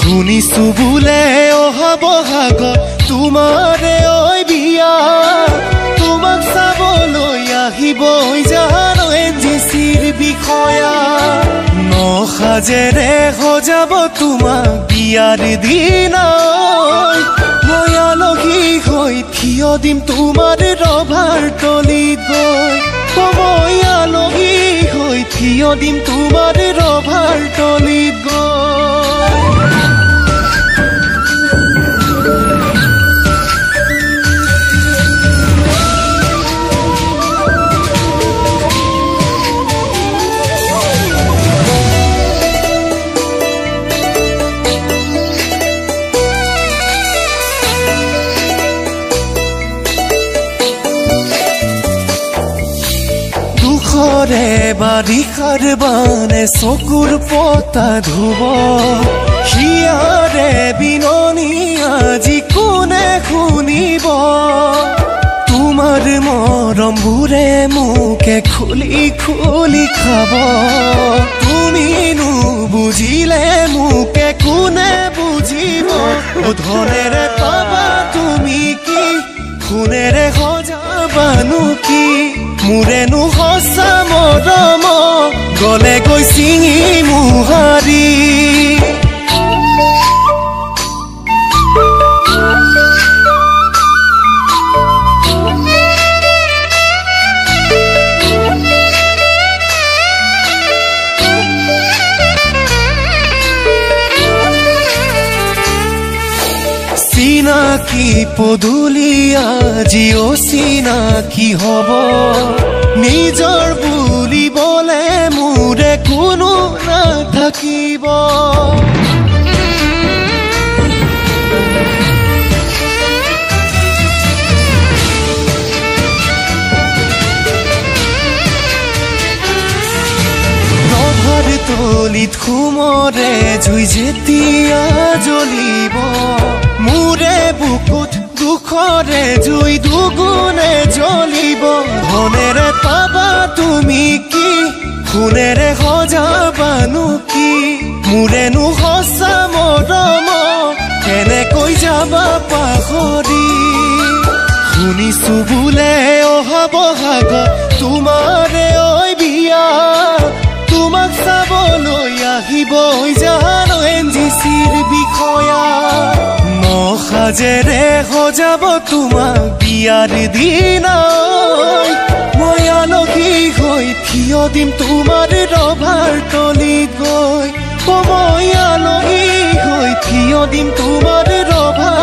শুনিছো বোলে অহা বহাগত তোমাৰে ঐ বিয়া তোমাক চাবলৈ আহিব জানো এনজিচিৰ বিষয়া নসাজেৰে সজাব তোমাক বিয়াৰ দিনা মই আলহী হৈ থিয় দিম তোমাৰ ৰভাৰ তলিত গৈ মই আলহী হৈ থিয় দিম তোমাৰ ৰভাৰ তলিত গৈ বাৰিষাৰ বানে চকুৰ পতা ধুব হিয়াৰে বিননি আজি কোনে শুনিব তোমাৰ মৰমবোৰে মোকে খুলি খুলি খাব তুমি নুবুজিলে মোকে কোনে বুজিব ধনেৰে পাবা তুমি কি সোণেৰে সজাবানো কি মোৰেনো সঁচা মৰম গলে গৈ চিঙি মোহাৰি চিনাকি পদূলি আজি অচিনাকি হব নিজৰ বুলিবলে মোৰে কোনো নাথাকিব ৰভাৰ তলিত সুমৰে জুই যেতিয়া জ্বলিব মোৰে বুকুত দুখৰে জুই দুগুণে জ্বলিব ধনেৰে পাবা তুমি কি সোণেৰে সজাবানো কি মোৰেনো সঁচা মৰম কেনেকৈ যাবা পাহৰি শুনিছো বোলে অহা বহাগত তোমাৰে ঐ বিয়া তোমাক চাবলৈ আহিব জানো এনজিচিৰ বিষয়া নসাজেৰে সজাব তোমাক বিয়াৰ দিনা মই আলহী হৈ থিয় দিম তোমাৰ ৰভাৰ তলিত গৈ মই আলহী হৈ থিয় দিম তোমাৰ ৰভাৰ